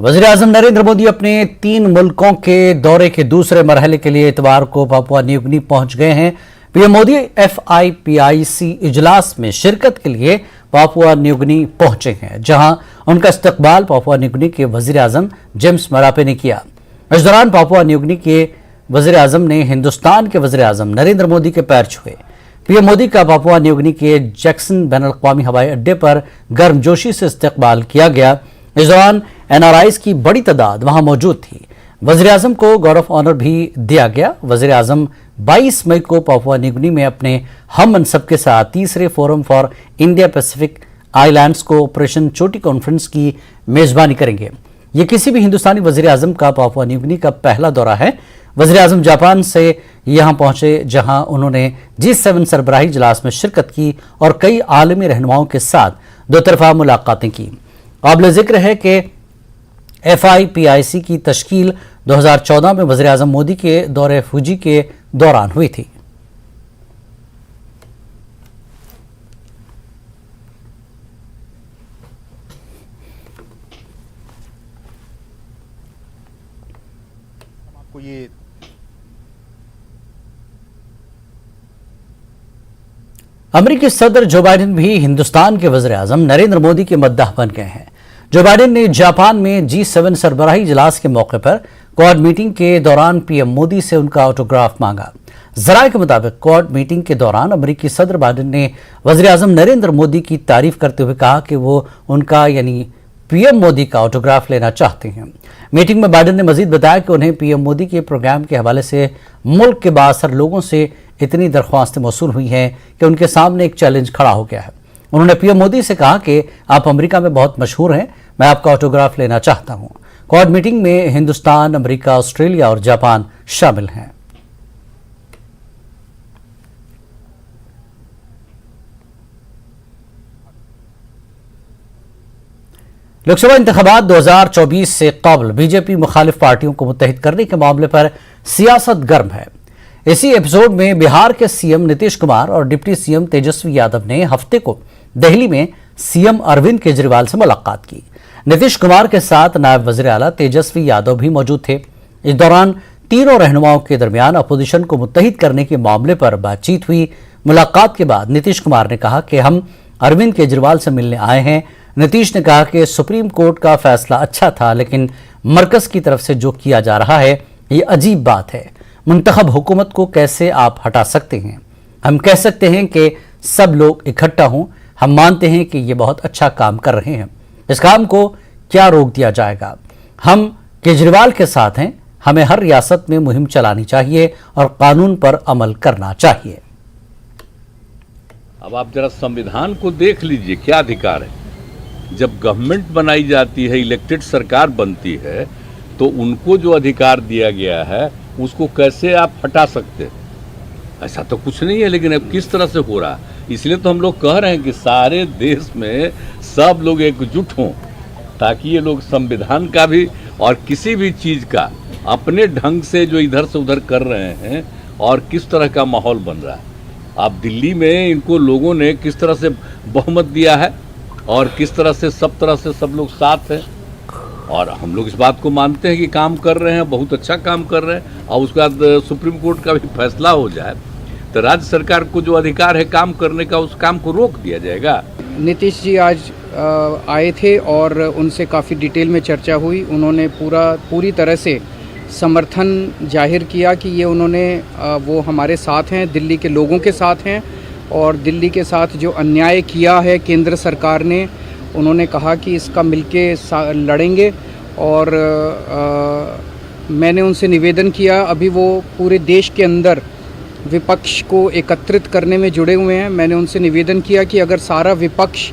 वज़ीर-ए-आज़म नरेंद्र मोदी अपने 3 मुल्कों के दौरे के दूसरे मरहले के लिए इतवार को पापुआ न्यू गिनी पहुंच गए हैं। पीएम मोदी FIPIC इजलास में शिरकत के लिए पापुआ न्यू गिनी पहुंचे हैं, जहां उनका इस्तकबाल पापुआ न्यू गिनी के वज़ीर-ए-आज़म जेम्स मरापे ने किया। इस दौरान पापुआ न्यू गिनी के वज़ीर-ए-आज़म ने हिंदुस्तान के वज़ीर-ए-आज़म नरेंद्र मोदी के पैर छुए। पीएम मोदी का पापुआ न्यू गिनी के जैक्सन बैनुल-अक़वामी हवाई अड्डे पर गर्मजोशी से इस्तकबाल किया गया। इस दौरान NRIs की बड़ी तादाद वहां मौजूद थी। वज़ीर-ए-आज़म को गार्ड ऑफ ऑनर भी दिया गया। वज़ीर-ए-आज़म 22 मई को पापुआ न्यू गिनी में अपने हम मनसब के साथ तीसरे forum for India Pacific islands को ऑपरेशन चोटी कॉन्फ्रेंस की मेजबानी करेंगे। ये किसी भी हिंदुस्तानी वज़ीर-ए-आज़म का पापुआ न्यू गिनी का पहला दौरा है। वज़ीर-ए-आज़म जापान से यहां पहुंचे, जहां उन्होंने G7 सरबराही इजलास में शिरकत की और कई आलमी रहनुमाओं के साथ दोतरफा मुलाकातें की। काबिल जिक्र है कि FIPIC की तश्कील 2014 में वज़ीर-ए-आज़म मोदी के दौरे फूजी के दौरान हुई थी। आपको ये अमेरिकी सदर जो बाइडेन भी हिंदुस्तान के वज़ीर-ए-आज़म नरेंद्र मोदी के मद्दाह बन गए हैं। जो बाइडेन ने जापान में G7 सरबराही इजलास के मौके पर क्वाड मीटिंग के दौरान पीएम मोदी से उनका ऑटोग्राफ मांगा। जराये के मुताबिक क्वाड मीटिंग के दौरान अमेरिकी सदर बाइडेन ने वज़ीर-ए-आज़म नरेंद्र मोदी की तारीफ करते हुए कहा कि वो उनका यानी पीएम मोदी का ऑटोग्राफ लेना चाहते हैं। मीटिंग में बाइडेन ने मजीद बताया कि उन्हें पीएम मोदी के प्रोग्राम के हवाले से मुल्क के बासर लोगों से इतनी दरख्वास्तें मौसूल हुई हैं कि उनके सामने एक चैलेंज खड़ा हो गया है। उन्होंने पीएम मोदी से कहा कि आप अमेरिका में बहुत मशहूर हैं, मैं आपका ऑटोग्राफ लेना चाहता हूं। क्वाड मीटिंग में हिंदुस्तान, अमेरिका, ऑस्ट्रेलिया और जापान शामिल हैं। लोकसभा इंतखाबात 2024 से कबल बीजेपी मुखालिफ पार्टियों को मुत्तहिद करने के मामले पर सियासत गर्म है। इसी एपिसोड में बिहार के सीएम नीतीश कुमार और डिप्टी सीएम तेजस्वी यादव ने हफ्ते को दिल्ली में सीएम अरविंद केजरीवाल से मुलाकात की। नीतीश कुमार के साथ नायब वज़ीर आला तेजस्वी यादव भी मौजूद थे। इस दौरान तीनों रहनुमाओं के दरमियान अपोजिशन को मुत्तहिद करने के मामले पर बातचीत हुई। मुलाकात के बाद नीतीश कुमार ने कहा कि हम अरविंद केजरीवाल से मिलने आए हैं। नीतीश ने कहा कि सुप्रीम कोर्ट का फैसला अच्छा था, लेकिन मरकज की तरफ से जो किया जा रहा है ये अजीब बात है। मुंतखब हुकूमत को कैसे आप हटा सकते हैं? हम कह सकते हैं कि सब लोग इकट्ठा हों। हम मानते हैं कि ये बहुत अच्छा काम कर रहे हैं। इस काम को क्या रोक दिया जाएगा? हम केजरीवाल के साथ हैं। हमें हर रियासत में मुहिम चलानी चाहिए और कानून पर अमल करना चाहिए। अब आप जरा संविधान को देख लीजिए, क्या अधिकार है। जब गवर्नमेंट बनाई जाती है, इलेक्टेड सरकार बनती है, तो उनको जो अधिकार दिया गया है उसको कैसे आप हटा सकते हैं? ऐसा तो कुछ नहीं है। लेकिन अब किस तरह से हो रहा है, इसलिए तो हम लोग कह रहे हैं कि सारे देश में सब लोग एकजुट हों, ताकि ये लोग संविधान का भी और किसी भी चीज़ का अपने ढंग से जो इधर से उधर कर रहे हैं और किस तरह का माहौल बन रहा है। आप दिल्ली में इनको लोगों ने किस तरह से बहुमत दिया है और किस तरह से सब लोग साथ हैं, और हम लोग इस बात को मानते हैं कि काम कर रहे हैं, बहुत अच्छा काम कर रहे हैं। और उसके बाद सुप्रीम कोर्ट का भी फैसला हो जाए तो राज्य सरकार को जो अधिकार है काम करने का, उस काम को रोक दिया जाएगा। नीतीश जी आज आए थे और उनसे काफ़ी डिटेल में चर्चा हुई। उन्होंने पूरी तरह से समर्थन जाहिर किया कि ये उन्होंने वो हमारे साथ हैं, दिल्ली के लोगों के साथ हैं, और दिल्ली के साथ जो अन्याय किया है केंद्र सरकार ने, उन्होंने कहा कि इसका मिलके लड़ेंगे। और मैंने उनसे निवेदन किया, अभी वो पूरे देश के अंदर विपक्ष को एकत्रित करने में जुड़े हुए हैं। मैंने उनसे निवेदन किया कि अगर सारा विपक्ष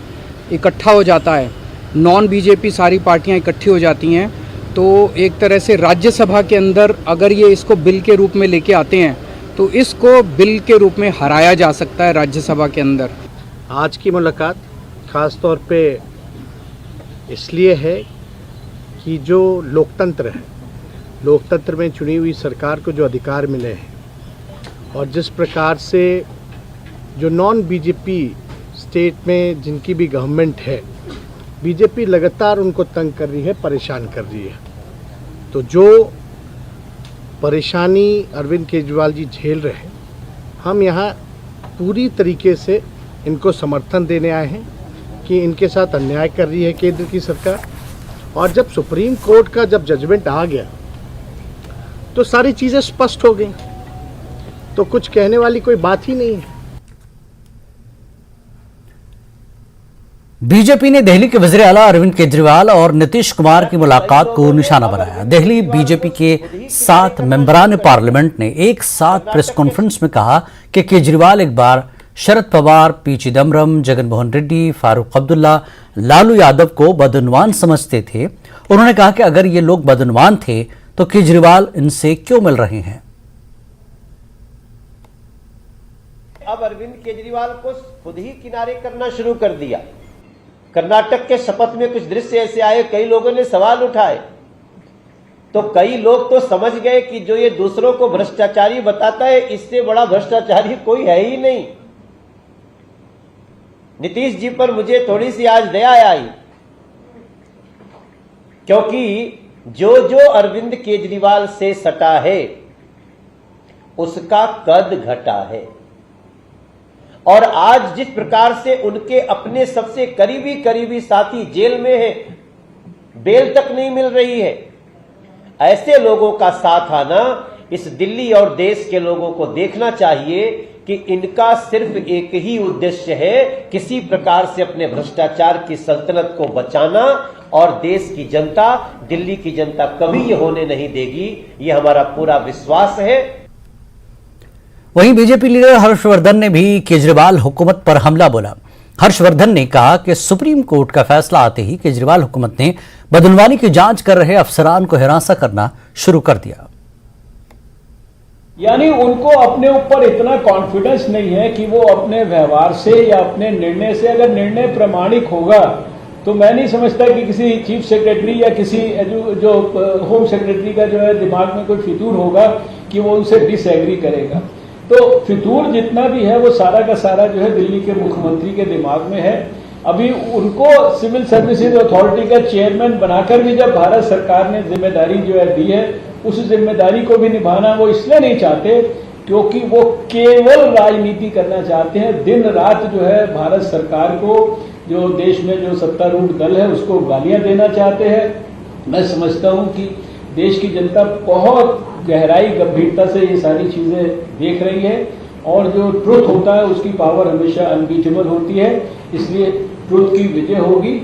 इकट्ठा हो जाता है, नॉन बीजेपी सारी पार्टियां इकट्ठी हो जाती हैं, तो एक तरह से राज्यसभा के अंदर अगर ये इसको बिल के रूप में लेके आते हैं तो इसको बिल के रूप में हराया जा सकता है राज्यसभा के अंदर। आज की मुलाकात ख़ास तौर पे इसलिए है कि जो लोकतंत्र है, लोकतंत्र में चुनी हुई सरकार को जो अधिकार मिले हैं और जिस प्रकार से जो नॉन बीजेपी स्टेट में जिनकी भी गवर्नमेंट है बीजेपी लगातार उनको तंग कर रही है, परेशान कर रही है। तो जो परेशानी अरविंद केजरीवाल जी झेल रहे हैं, हम यहाँ पूरी तरीके से इनको समर्थन देने आए हैं कि इनके साथ अन्याय कर रही है केंद्र की सरकार। और जब सुप्रीम कोर्ट का जब जजमेंट आ गया तो सारी चीज़ें स्पष्ट हो गई, तो कुछ कहने वाली कोई बात ही नहीं है। बीजेपी ने दिल्ली के वज़ीर आला अरविंद केजरीवाल और नीतीश कुमार की मुलाकात को निशाना बनाया। दिल्ली बीजेपी के 7 मेंबरान पार्लियामेंट ने एक साथ प्रेस कॉन्फ्रेंस में कहा कि केजरीवाल एक बार शरद पवार, पी चिदम्बरम, जगनमोहन रेड्डी, फारूक अब्दुल्ला, लालू यादव को बदनवान समझते थे। उन्होंने कहा कि अगर ये लोग बदनवान थे तो केजरीवाल इनसे क्यों मिल रहे हैं। अब अरविंद केजरीवाल को खुद ही किनारे करना शुरू कर दिया। कर्नाटक के शपथ में कुछ दृश्य ऐसे आए, कई लोगों ने सवाल उठाए, तो कई लोग तो समझ गए कि जो ये दूसरों को भ्रष्टाचारी बताता है, इससे बड़ा भ्रष्टाचारी कोई है ही नहीं। नीतीश जी पर मुझे थोड़ी सी आज दया आई, क्योंकि जो जो अरविंद केजरीवाल से सटा है उसका कद घटा है, और आज जिस प्रकार से उनके अपने सबसे करीबी साथी जेल में है, बेल तक नहीं मिल रही है, ऐसे लोगों का साथ आना इस दिल्ली और देश के लोगों को देखना चाहिए कि इनका सिर्फ एक ही उद्देश्य है, किसी प्रकार से अपने भ्रष्टाचार की सल्तनत को बचाना, और देश की जनता, दिल्ली की जनता कभी ये होने नहीं देगी, ये हमारा पूरा विश्वास है। वहीं बीजेपी लीडर हर्षवर्धन ने भी केजरीवाल हुकूमत पर हमला बोला। हर्षवर्धन ने कहा कि सुप्रीम कोर्ट का फैसला आते ही केजरीवाल हुकूमत ने बदनवानी की जांच कर रहे अफसरान को हिरासत करना शुरू कर दिया। यानी उनको अपने ऊपर इतना कॉन्फिडेंस नहीं है कि वो अपने व्यवहार से या अपने निर्णय से, अगर निर्णय प्रामाणिक होगा तो मैं नहीं समझता कि किसी चीफ सेक्रेटरी या किसी जो होम सेक्रेटरी का जो है दिमाग में कोई फितूर होगा कि वो उनसे डिसएग्री करेगा। तो फितूर जितना भी है वो सारा का सारा जो है दिल्ली के मुख्यमंत्री के दिमाग में है। अभी उनको सिविल सर्विसेज अथॉरिटी का चेयरमैन बनाकर भी जब भारत सरकार ने जिम्मेदारी जो है दी है, उस जिम्मेदारी को भी निभाना वो इसलिए नहीं चाहते क्योंकि वो केवल राजनीति करना चाहते हैं। दिन रात जो है भारत सरकार को, जो देश में जो सत्तारूढ़ दल है उसको गालियां देना चाहते हैं। मैं समझता हूं कि देश की जनता बहुत गहराई गंभीरता से ये सारी चीजें देख रही है, और जो ट्रुथ होता है उसकी पावर हमेशा अनबीटेबल होती है, इसलिए ट्रुथ की विजय होगी।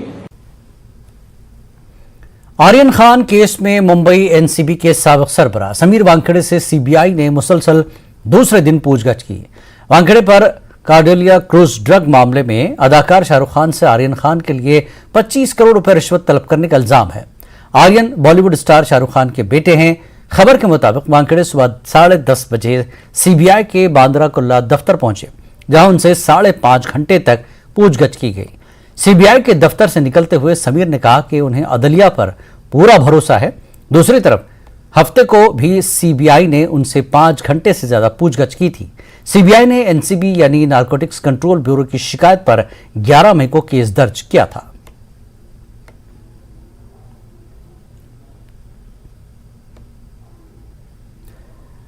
आर्यन खान केस में मुंबई एनसीबी के साबिक सरबराह समीर वानखेड़े से सीबीआई ने मुसलसल दूसरे दिन पूछताछ की। वानखेड़े पर कार्डेलिया क्रूज ड्रग मामले में अदाकार शाहरुख खान से आर्यन खान के लिए 25 करोड़ रुपए रिश्वत तलब करने का इल्जाम है। आर्यन बॉलीवुड स्टार शाहरुख खान के बेटे हैं। खबर के मुताबिक वानखेड़े सुबह 10:30 बजे सीबीआई के बांद्रा कुल्ला दफ्तर पहुंचे, जहां उनसे 5.5 घंटे तक पूछताछ की गई। सीबीआई के दफ्तर से निकलते हुए समीर ने कहा कि उन्हें अदलिया पर पूरा भरोसा है। दूसरी तरफ हफ्ते को भी सीबीआई ने उनसे 5 घंटे से ज्यादा पूछताछ की थी। सीबीआई ने एनसीबी यानी नारकोटिक्स कंट्रोल ब्यूरो की शिकायत पर 11 मई को केस दर्ज किया था।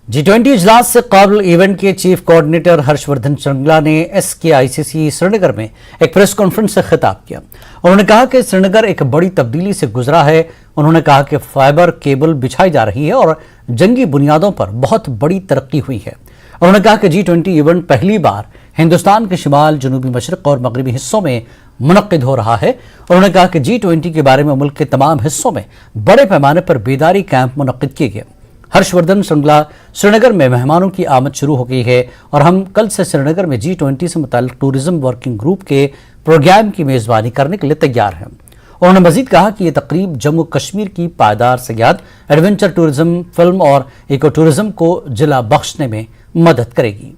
G20 इजलास से कबल इवेंट के चीफ कोऑर्डिनेटर हर्षवर्धन श्रृंगला ने SKICC श्रीनगर में एक प्रेस कॉन्फ्रेंस से खिताब किया। उन्होंने कहा कि श्रीनगर एक बड़ी तब्दीली से गुजरा है। उन्होंने कहा कि फाइबर केबल बिछाई जा रही है और जंगी बुनियादों पर बहुत बड़ी तरक्की हुई है। उन्होंने कहा कि G20 इवेंट पहली बार हिंदुस्तान के शिमाल, जनूबी मशरक और मगरबी हिस्सों में मुनक्किद हो रहा है। उन्होंने कहा कि G20 के बारे में मुल्क के तमाम हिस्सों में बड़े पैमाने पर बेदारी कैंप मुनक्किद किए गए। हर्षवर्धन श्रृंगला श्रीनगर में मेहमानों की आमद शुरू हो गई है और हम कल से श्रीनगर में G20 से मुताल्लिक टूरिज्म वर्किंग ग्रुप के प्रोग्राम की मेजबानी करने के लिए तैयार हैं। उन्होंने मजीद कहा कि यह तकरीब जम्मू कश्मीर की पायदार सयाहत, एडवेंचर टूरिज्म, फिल्म और इको टूरिज्म को जिला बख्शने में मदद करेगी।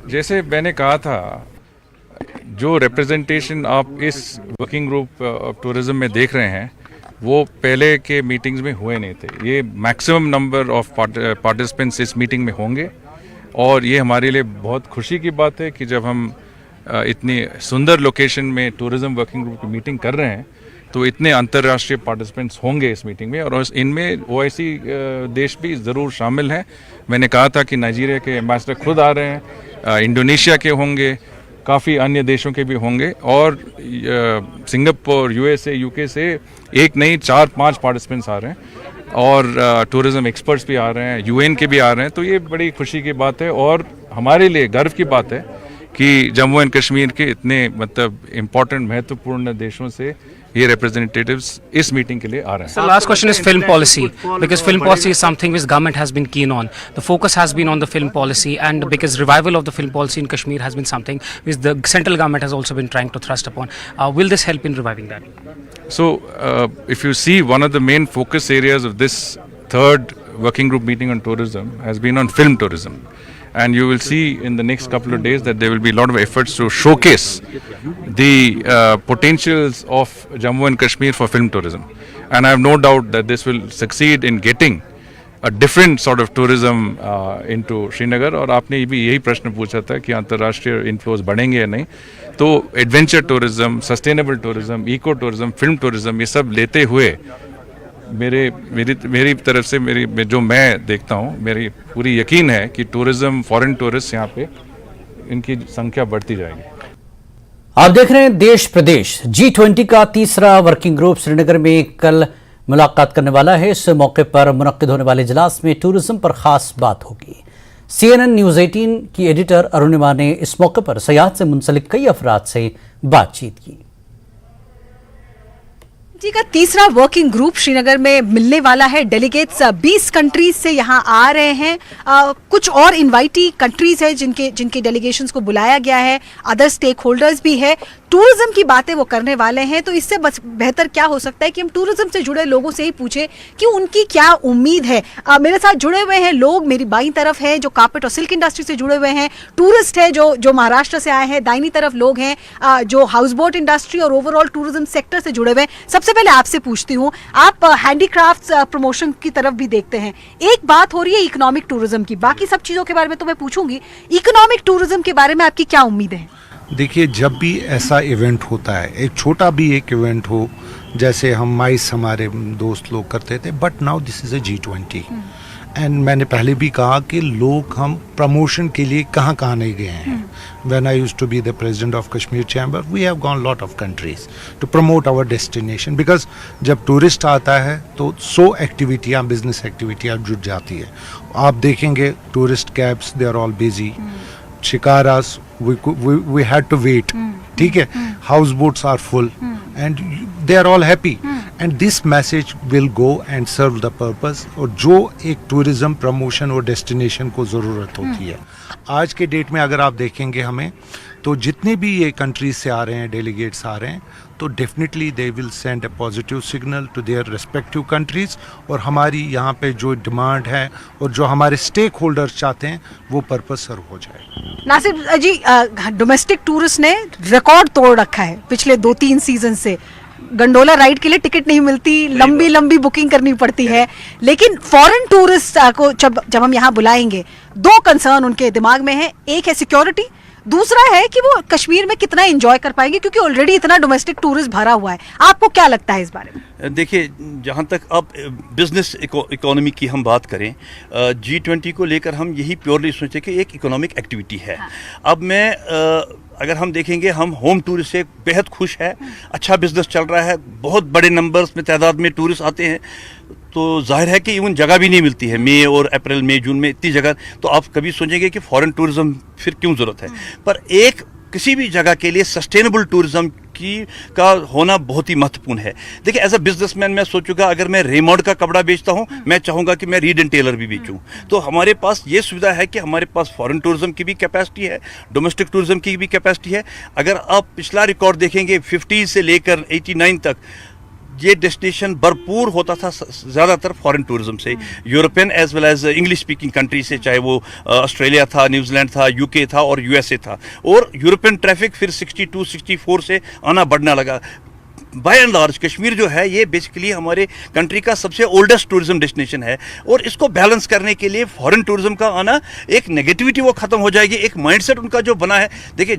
जैसे मैंने कहा था, जो रिप्रेजेंटेशन आप इस वर्किंग ग्रुप ऑफ टूरिज्म में देख रहे हैं वो पहले के मीटिंग्स में हुए नहीं थे। ये मैक्सिमम नंबर ऑफ पार्टिसिपेंट्स इस मीटिंग में होंगे और ये हमारे लिए बहुत खुशी की बात है कि जब हम इतनी सुंदर लोकेशन में टूरिज्म वर्किंग ग्रुप की मीटिंग कर रहे हैं, तो इतने अंतर्राष्ट्रीय पार्टिसिपेंट्स होंगे इस मीटिंग में, और इनमें ओआईसी देश भी ज़रूर शामिल हैं। मैंने कहा था कि नाइजीरिया के एम्बेसडर खुद आ रहे हैं, इंडोनेशिया के होंगे, काफ़ी अन्य देशों के भी होंगे, और सिंगापुर, यूएसए, यूके से एक नहीं 4-5 पार्टिसिपेंट्स आ रहे हैं, और टूरिज़्म एक्सपर्ट्स भी आ रहे हैं, यूएन के भी आ रहे हैं। तो ये बड़ी खुशी की बात है और हमारे लिए गर्व की बात है कि जम्मू एंड कश्मीर के इतने मतलब इम्पोर्टेंट महत्वपूर्ण देशों से ये representatives इस मीटिंग के लिए आ रहे हैं। So last question is film policy, because film policy is something which government has been keen on. The focus has been on the film policy, and because revival of the film policy in Kashmir has been something which the central government has also been trying to thrust upon. Will this help in reviving that? So if you see, one of the main focus areas of this third working group meeting on tourism has been on film tourism. And you will see in the next couple of days that there will be a lot of efforts to showcase the potentials of Jammu and Kashmir for film tourism. And I have no doubt that this will succeed in getting a different sort of tourism into Srinagar. और आपने भी यही प्रश्न पूछा था कि अंतर्राष्ट्रीय inflows बढ़ेंगे या नहीं, तो adventure tourism, sustainable tourism, eco tourism, film tourism, ये सब लेते हुए मेरी तरफ से जो मैं देखता हूँ, मेरी पूरी यकीन है कि टूरिज्म, फॉरेन टूरिस्ट यहाँ पे इनकी संख्या बढ़ती जाएगी। आप देख रहे हैं देश प्रदेश। G20 का तीसरा वर्किंग ग्रुप श्रीनगर में कल मुलाकात करने वाला है। इस मौके पर मुनक्किद होने वाले इजलास में टूरिज्म पर खास बात होगी। CNN न्यूज 18 की एडिटर अरुणिमा ने इस मौके पर सयाहत से मुंसलिक कई अफराद से बातचीत की। जी का तीसरा वर्किंग ग्रुप श्रीनगर में मिलने वाला है। डेलीगेट्स 20 कंट्रीज से यहां आ रहे हैं। कुछ और इनवाइटी कंट्रीज है जिनके डेलीगेशंस को बुलाया गया है। अदर स्टेक होल्डर्स भी है। टूरिज्म की बातें वो करने वाले हैं। तो इससे बेहतर क्या हो सकता है कि हम टूरिज्म से जुड़े लोगों से ही पूछे कि उनकी क्या उम्मीद है। मेरे साथ जुड़े हुए हैं लोग, मेरी बाईं तरफ है जो कार्पेट और सिल्क इंडस्ट्री से जुड़े हुए हैं, टूरिस्ट है जो महाराष्ट्र से आए हैं, दाहिनी तरफ लोग हैं जो हाउस बोट इंडस्ट्री और ओवरऑल टूरिज्म सेक्टर से जुड़े हुए हैं। सबसे पहले आपसे पूछती हूँ, आप हैंडीक्राफ्ट्स प्रमोशन की तरफ भी देखते हैं। एक बात हो रही है इकोनॉमिक टूरिज्म की, बाकी सब चीजों के बारे में तो मैं पूछूंगी, इकोनॉमिक टूरिज्म के बारे में आपकी क्या उम्मीद है? देखिए, जब भी ऐसा इवेंट होता है, एक छोटा भी एक इवेंट हो, जैसे हम माइस हमारे दोस्त लोग करते थे, but now this is a G20 and मैंने पहले भी कहा कि लोग हम प्रमोशन के लिए कहाँ कहाँ नहीं गए हैं। When I used to be the president of Kashmir Chamber, we have gone lot of countries to promote our destination, because जब टूरिस्ट आता है तो 100 एक्टिविटियाँ, बिजनेस एक्टिविटियाँ जुट जाती है। आप देखेंगे tourist cabs, they are all busy, shikaras we had to wait, ठीक है, houseboats are full and they are all happy and this message will go and serve the purpose. और जो एक टूरिज्म प्रमोशन और डेस्टिनेशन को ज़रूरत होती है आज के डेट में, अगर आप देखेंगे हमें तो जितने भी ये कंट्रीज से आ रहे हैं, डेलीगेट्स आ रहे हैं, तो definitely they will send a positive signal to their respective countries. और हमारी यहाँ पे जो डिमांड है और जो हमारे स्टेक होल्डर्स चाहते हैं वो पर्पस सर्व हो जाए। नासिर जी, डोमेस्टिक टूरिस्ट ने रिकॉर्ड तोड़ रखा है पिछले 2-3 सीजन से। गंडोला राइड के लिए टिकट नहीं मिलती, लंबी बुकिंग करनी पड़ती है। लेकिन फॉरेन टूरिस्ट को जब हम यहाँ बुलाएंगे, 2 कंसर्न उनके दिमाग में है। एक है सिक्योरिटी, दूसरा है कि वो कश्मीर में कितना एंजॉय कर पाएंगे, क्योंकि ऑलरेडी इतना डोमेस्टिक टूरिस्ट भरा हुआ है। आपको क्या लगता है इस बारे में? देखिए, जहाँ तक अब बिजनेस इकोनॉमी की हम बात करें, G20 को लेकर हम यही प्योरली सोचते कि एक इकोनॉमिक एक्टिविटी है। हाँ। अब अगर हम देखेंगे, हम होम टूरिस्ट से बेहद खुश है, अच्छा बिजनेस चल रहा है, बहुत बड़े नंबर्स में तादाद में टूरिस्ट आते हैं, तो जाहिर है कि इवन जगह भी नहीं मिलती है मई और अप्रैल मई जून में इतनी जगह, तो आप कभी सोचेंगे कि फॉरेन टूरिज्म फिर क्यों ज़रूरत है। पर एक किसी भी जगह के लिए सस्टेनेबल टूरिज्म का होना बहुत ही महत्वपूर्ण है। देखिए, एज अ बिजनेसमैन मैं सोचूंगा, अगर मैं रेमंड का कपड़ा बेचता हूं, मैं चाहूंगा कि मैं रीड एंड टेलर भी बेचूं। तो हमारे पास ये सुविधा है कि हमारे पास फॉरेन टूरिज्म की भी कैपेसिटी है, डोमेस्टिक टूरिज्म की भी कैपेसिटी है। अगर आप पिछला रिकॉर्ड देखेंगे, 50 से लेकर 89 तक ये डेस्टिनेशन भरपूर होता था ज़्यादातर फॉरेन टूरिज्म से, European as well as English speaking country से, चाहे वो ऑस्ट्रेलिया था, न्यूजीलैंड था, यूके था और यूएसए था। और यूरोपियन ट्रैफिक फिर 62-64 से आना बढ़ना लगा। बाय एंड लार्ज कश्मीर जो है ये बेसिकली हमारे कंट्री का सबसे ओल्डेस्ट टूरिज्म डेस्टिनेशन है, और इसको बैलेंस करने के लिए फॉरेन टूरिज्म का आना, एक नेगेटिविटी वो ख़त्म हो जाएगी, एक माइंडसेट उनका जो बना है। देखिए,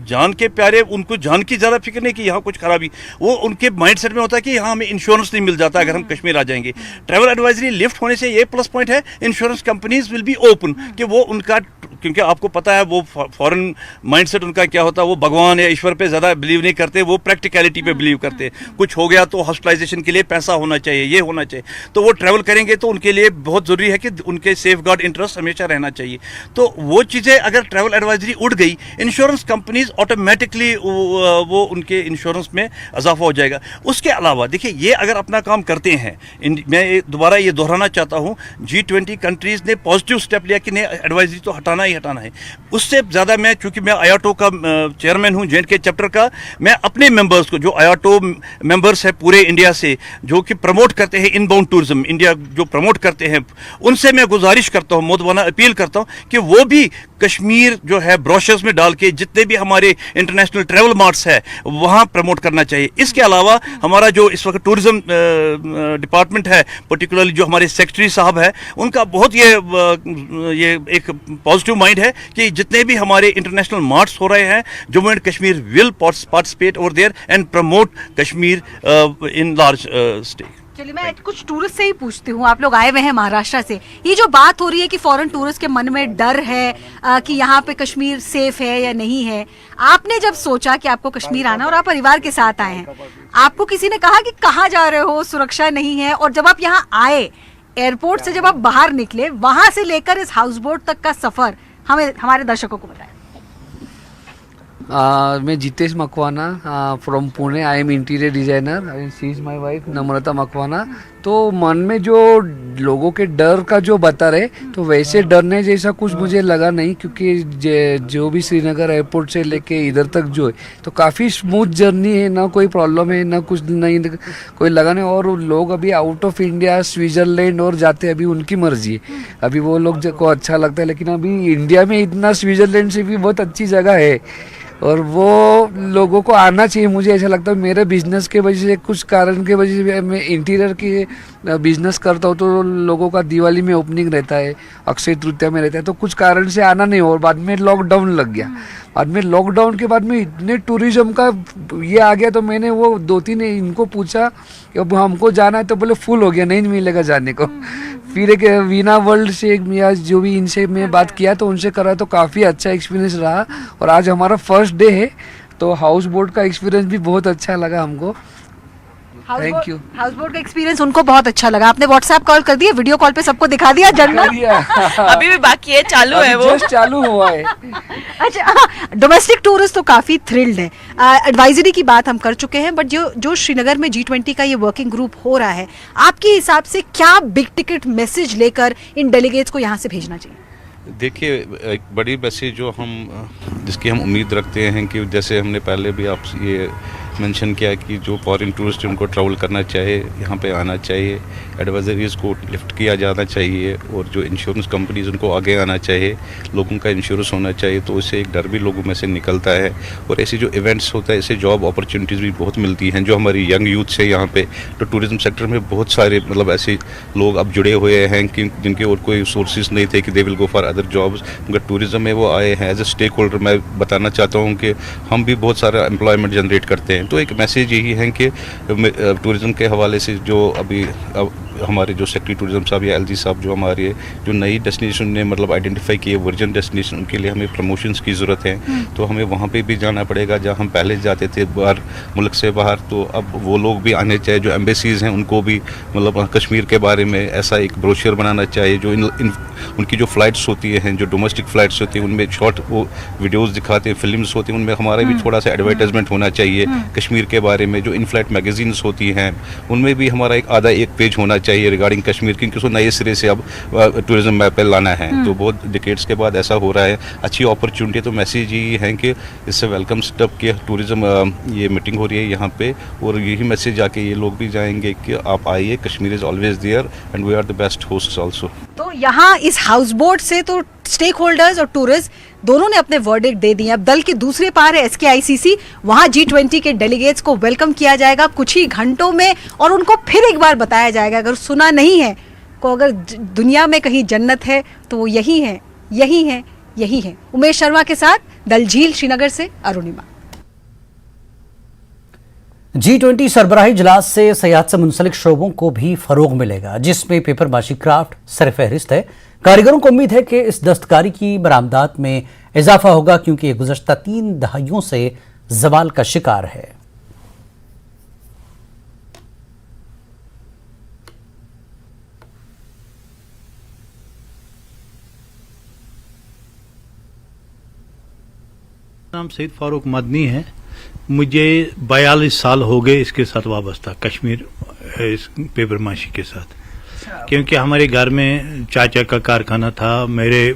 जान के प्यारे, उनको जान की ज़्यादा फिक्र नहीं कि यहाँ कुछ खराबी, वो उनके माइंडसेट में होता है कि यहाँ हमें इंश्योरेंस नहीं मिल जाता अगर हम कश्मीर आ जाएंगे। ट्रैवल एडवाइजरी लिफ्ट होने से ये प्लस पॉइंट है, insurance companies will be open कि वो उनका, क्योंकि आपको पता है वो फॉरेन माइंडसेट उनका क्या होता है, वो भगवान या ईश्वर पे ज़्यादा बिलीव नहीं करते, वो प्रैक्टिकलिटी पे बिलीव करते हैं। कुछ हो गया तो हॉस्पिटलाइजेशन के लिए पैसा होना चाहिए, ये होना चाहिए, तो वो ट्रैवल करेंगे तो उनके लिए बहुत ज़रूरी है कि उनके सेफ गार्ड इंटरेस्ट हमेशा रहना चाहिए। तो वो चीज़ें अगर ट्रैवल एडवाइजरी उड़ गई, इंश्योरेंस कंपनीज ऑटोमेटिकली वो उनके इंश्योरेंस में इजाफा हो जाएगा। उसके अलावा देखिए, ये अगर अपना काम करते हैं, मैं दोबारा ये दोहराना चाहता हूँ, G20 कंट्रीज़ ने पॉजिटिव स्टेप लिया कि नहीं, एडवाइजरी तो हटाना ही हटाना है। उससे ज़्यादा मैं, चूँकि मैं आयाटो का चेयरमैन हूँ, J&K चैप्टर का, मैं अपने मेंबर्स को, जो आयाटो मेंबर्स है पूरे इंडिया से, जो कि प्रमोट करते हैं इनबाउंड टूरिज्म, इंडिया जो प्रमोट करते हैं, उनसे मैं गुजारिश करता हूँ, मोदवाना अपील करता हूँ कि वो भी कश्मीर जो है ब्रोशर्स में डाल के जितने भी हमारे इंटरनेशनल ट्रैवल मार्ट्स है वहाँ प्रमोट करना चाहिए। इसके अलावा हमारा जो इस वक्त टूरिज्म डिपार्टमेंट है, पर्टिकुलरली जो हमारे सेक्रेटरी साहब है, उनका बहुत ये एक पॉजिटिव माइंड है कि जितने भी हमारे इंटरनेशनल मार्ट्स हो रहे हैं, Jammu and Kashmir will participate over there and promote Kashmir in large stake. चलिए, मैं कुछ टूरिस्ट से ही पूछती हूँ, आप लोग आए हुए हैं महाराष्ट्र से, ये जो बात हो रही है कि फॉरेन टूरिस्ट के मन में डर है कि यहाँ पे कश्मीर सेफ है या नहीं है, आपने जब सोचा कि आपको कश्मीर आना और आप परिवार के साथ आए हैं, आपको किसी ने कहा कि कहाँ जा रहे हो, सुरक्षा नहीं है? और जब आप यहाँ आए, एयरपोर्ट से जब आप बाहर निकले, वहां से लेकर इस हाउस बोट तक का सफर हमें, हमारे दर्शकों को बताएं। मैं Jitesh Makwana from Pune. I am interior designer and she is my wife Namrata Makwana. तो मन में जो लोगों के डर का जो बता रहे, तो वैसे डरने जैसा कुछ मुझे लगा नहीं, क्योंकि जो भी श्रीनगर एयरपोर्ट से लेके इधर तक जो है तो काफ़ी स्मूथ जर्नी है, ना कोई प्रॉब्लम है, ना कुछ नहीं, कोई लगा नहीं। और लोग अभी आउट ऑफ इंडिया स्विट्जरलैंड और जाते हैं, अभी उनकी मर्जी है, अभी वो लोग को अच्छा लगता है, लेकिन अभी इंडिया में इतना स्विट्जरलैंड से भी बहुत अच्छी जगह है और वो लोगों को आना चाहिए। मुझे ऐसा लगता है मेरे बिजनेस के वजह से, कुछ कारण के वजह से मैं इंटीरियर की बिजनेस करता हूँ, तो लोगों का दिवाली में ओपनिंग रहता है, अक्षय तृतीया में रहता है, तो कुछ कारण से आना नहीं हो, और बाद में लॉकडाउन लग गया। बाद में लॉकडाउन के बाद में इतने टूरिज्म का ये आ गया, तो मैंने वो 2-3 इनको पूछा कि अब हमको जाना है, तो बोले फुल हो गया, नहीं मिलेगा जाने को। फिर एक वीना वर्ल्ड से या जो भी इनसे मैं बात किया तो उनसे करा, तो काफ़ी अच्छा एक्सपीरियंस रहा। और आज हमारा फर्स्ट डे है, तो हाउस बोट का एक्सपीरियंस भी बहुत अच्छा लगा हमको। Thank you. हाउस बोट का एक्सपीरियंस उनको बहुत अच्छा लगा। आपने व्हाट्सएप कॉल कर दिया, वीडियो कॉल पे सबको दिखा दिया झरना? अभी भी बाकी है, चालू है, वो जस्ट चालू हुआ है। अच्छा, डोमेस्टिक टूरिस्ट तो काफ़ी थ्रिल्ड है। एडवाइजरी की बात हम कर चुके हैं, बट जो श्रीनगर में G20 का ये वर्किंग ग्रुप हो रहा है, आपके हिसाब से क्या बिग टिकट मैसेज लेकर इन डेलीगेट्स को यहाँ से भेजना चाहिए? देखिए, एक बड़ी मैसेज जो जिसकी हम उम्मीद रखते हैं कि जैसे हमने पहले भी आप ये मेंशन किया कि जो फॉरेन टूरिस्ट उनको ट्रैवल करना चाहे, यहाँ पे आना चाहिए, एडवाइजरीज़ को लिफ्ट किया जाना चाहिए, और जो इंश्योरेंस कंपनीज उनको आगे आना चाहिए, लोगों का इंश्योरेंस होना चाहिए, तो उससे एक डर भी लोगों में से निकलता है। और ऐसे जो इवेंट्स होता है, इससे जॉब अपॉर्चुनिटीज़ भी बहुत मिलती हैं। जो हमारी यंग यूथ से यहाँ पे तो टूरिज़्म सेक्टर में बहुत सारे मतलब ऐसे लोग अब जुड़े हुए हैं कि जिनके और कोई सोर्सेज नहीं थे कि they will go for other jobs, मगर टूरिज़्म में वो आए हैं। एज ए स्टेक होल्डर मैं बताना चाहता हूँ कि हम भी बहुत सारा एम्प्लॉयमेंट जनरेट करते हैं। तो एक मैसेज यही है कि टूरिज़्म के हवाले से जो अभी हमारे जो सेक्रेटरी टूरिज़्म साहब या LG साहब जो हमारे जो नई डेस्टिनेशन ने मतलब आइडेंटिफाई किए वर्जिन डेस्टिनेशन, उनके लिए हमें प्रमोशंस की ज़रूरत है। तो हमें वहाँ पे भी जाना पड़ेगा जहाँ हम पहले जाते थे बाहर, मुल्क से बाहर। तो अब वो लोग भी आने चाहिए, जो एम्बेसीज़ हैं उनको भी मतलब कश्मीर के बारे में ऐसा एक ब्रोशर बनाना चाहिए। जो उनकी जो फ़्लाइट्स होती हैं, जो डोमेस्टिक फ़्लाइट्स होती हैं, उनमें शॉर्ट वो वीडियोज़ दिखाते हैं, फिल्म्स होती हैं, उनमें हमारा भी थोड़ा सा एडवर्टाइजमेंट होना चाहिए कश्मीर के बारे में। जो इन फ्लाइट मैगजीन्स होती हैं, उनमें भी हमारा एक पेज होना चाहिए रिगार्डिंग कश्मीर, क्योंकि उसको नए सिरे से अब टूरिज्म मैप पे लाना है। तो बहुत डिकेड्स के बाद ऐसा हो रहा है, अच्छी अपॉर्चुनिटी। तो मैसेज यही है कि इससे वेलकम स्टेप के टूरिज्म ये मीटिंग हो रही है यहाँ पे, और यही मैसेज आके ये लोग भी जाएंगे कि आप आइए, Kashmir is always there and we are the best hosts also. तो यहाँ इस हाउस बोट से तो स्टेक होल्डर्स और टूरिस्ट दोनों ने अपने वर्डिक्ट दे दिए। अब दल के दूसरे पार है SKICC, वहाँ G20 के डेलीगेट्स को वेलकम किया जाएगा कुछ ही घंटों में, और उनको फिर एक बार बताया जाएगा, अगर सुना नहीं है को, अगर दुनिया में कहीं जन्नत है तो वो यही है, यही है, यही है। उमेश शर्मा के साथ दलझील श्रीनगर से अरुणिमा। G20 सरबराही इजलास से सयाहत से मुंसलिक शोबों को भी फरोग मिलेगा, जिसमें पेपर माशी क्राफ्ट सरफहरिस्त है। कारीगरों को उम्मीद है कि इस दस्तकारी की बरामदात में इजाफा होगा, क्योंकि ये गुज़श्ता 3 दहाइयों से जवाल का शिकार है। नाम सईद फारूक मदनी है। मुझे 42 साल हो गए इसके साथ वाबस्ता, कश्मीर इस पेपर माशी के साथ, क्योंकि हमारे घर में चाचा का कारखाना था, मेरे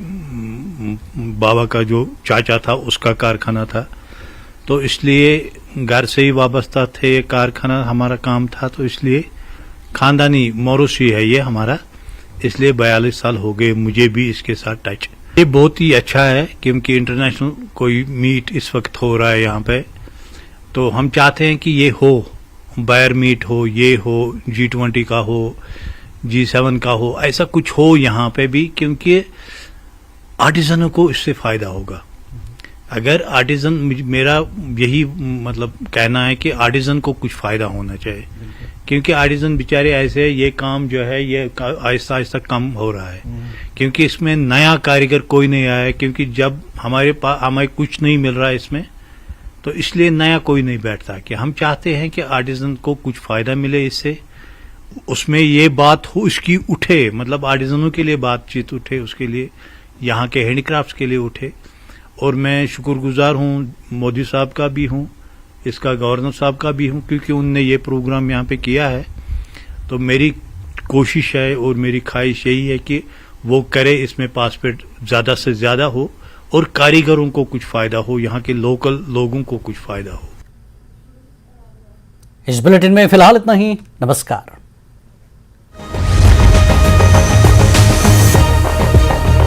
बाबा का जो चाचा था उसका कारखाना था, तो इसलिए घर से ही वाबस्ता थे। कारखाना हमारा काम था, तो इसलिए खानदानी मौरूसी है ये हमारा, इसलिए 42 साल हो गए मुझे भी इसके साथ टच। ये बहुत ही अच्छा है, क्योंकि इंटरनेशनल कोई मीट इस वक्त हो रहा है यहाँ पे, तो हम चाहते हैं कि ये हो, बायर मीट हो, ये हो, G20 का हो, G7 का हो, ऐसा कुछ हो यहाँ पे भी, क्योंकि आर्टिजनों को इससे फायदा होगा। अगर आर्टिजन, मेरा यही मतलब कहना है कि आर्टिजन को कुछ फायदा होना चाहिए, क्योंकि आर्टिजन बेचारे ऐसे, ये काम जो है ये आहिस्ता आहिस्ता कम हो रहा है, क्योंकि इसमें नया कारीगर कोई नहीं आया है, क्योंकि जब हमारे पास हमें कुछ नहीं मिल रहा है इसमें, तो इसलिए नया कोई नहीं बैठता। कि हम चाहते हैं कि आर्टिजन को कुछ फायदा मिले इससे, उसमें ये बात हो, इसकी उठे, मतलब आर्टिजनों के लिए बातचीत उठे, उसके लिए यहाँ के हैंडीक्राफ्ट्स के लिए उठे। और मैं शुक्रगुजार हूँ मोदी साहब का भी हूँ, इसका गवर्नर साहब का भी हूँ, क्योंकि उनने ये प्रोग्राम यहाँ पे किया है। तो मेरी कोशिश है और मेरी ख्वाहिश यही है कि वो करे, इसमें पार्टिसिपेट ज़्यादा से ज़्यादा हो और कारीगरों को कुछ फ़ायदा हो, यहाँ के लोकल लोगों को कुछ फ़ायदा हो। इस बुलेटिन में फिलहाल इतना ही। नमस्कार।